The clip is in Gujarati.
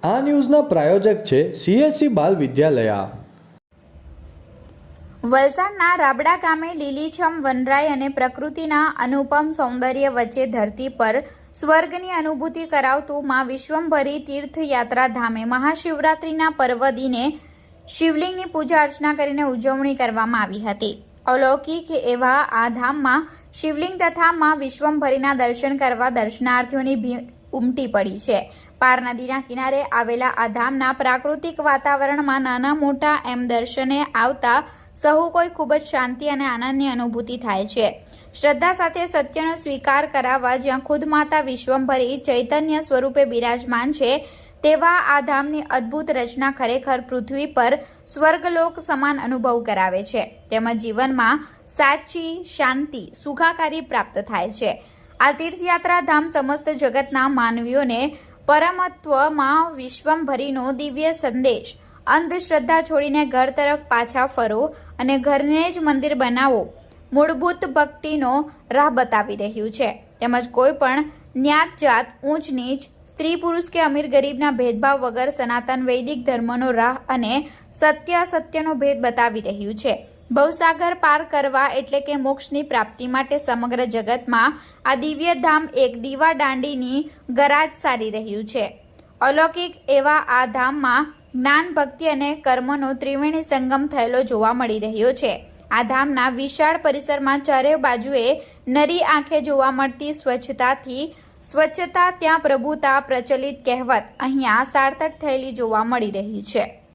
આ ન્યૂઝના પ્રાયોજક છે CSC બાલ વિદ્યાલયા। વલસાડના રાબડા ગામે લીલીછમ વનરાય અને પ્રકૃતિના અનુપમ સૌંદર્ય વચ્ચે ધરતી પર સ્વર્ગની અનુભૂતિ કરાવતું માં વિશ્વંભરી તીર્થયાત્રા ધામે મહાશિવરાત્રિના પર્વ દિને શિવલિંગની પૂજા અર્ચના કરીને ઉજવણી કરવામાં આવી હતી। અલૌકિક એવા આ ધામમાં શિવલિંગ તથા માં વિશ્વંભરીના દર્શન કરવા દર્શનાર્થીઓની ભીડ ઉમટી પડી છે। પાર નદીના કિનારે આવેલા આ ધામના પ્રાકૃતિક વાતાવરણમાં નાના મોટા એમ દર્શને આવતા સહુ કોઈ ખૂબ જ શાંતિ અને આનંદની અનુભૂતિ થાય છે। શ્રદ્ધા સાથે સત્યનો સ્વીકાર કરાવવા જ્યાં ખુદ માતા વિશ્વંભરી ચૈતન્ય સ્વરૂપે બિરાજમાન છે તેવા આ ધામની અદ્ભુત રચના ખરેખર પૃથ્વી પર સ્વર્ગલોક સમાન અનુભવ કરાવે છે તેમજ જીવનમાં સાચી શાંતિ સુખાકારી પ્રાપ્ત થાય છે। આ તીર્થયાત્રા ધામ સમસ્ત જગતના માનવીઓને પરમત્વમાં વિશ્વંભરીનો દિવ્ય સંદેશ, અંધશ્રદ્ધા છોડીને ઘર તરફ પાછા ફરો અને ઘરને જ મંદિર બનાવો, મૂળભૂત ભક્તિનો રાહ બતાવી રહ્યું છે તેમજ કોઈ પણ જ્ઞાત જાત, ઊંચ નીચ, સ્ત્રી પુરુષ કે અમીર ગરીબના ભેદભાવ વગર સનાતન વૈદિક ધર્મનો રાહ અને સત્ય અસત્યનો ભેદ બતાવી રહ્યું છે। ભવસાગર પાર કરવા એટલે કે મોક્ષની પ્રાપ્તિ માટે સમગ્ર જગતમાં આ દિવ્ય ધામ એક દીવા દાંડીની ગરાજ સારી રહ્યું છે। અલૌકિક એવા આ ધામમાં જ્ઞાન, ભક્તિ અને કર્મનો ત્રિવેણી સંગમ થયેલો જોવા મળી રહ્યો છે। આ ધામના વિશાળ પરિસરમાં ચારે બાજુએ નરી આંખે જોવા મળતી સ્વચ્છતા ત્યાં પ્રભુતા પ્રચલિત કહેવત અહીંયા સાર્થક થયેલી જોવા મળી રહી છે।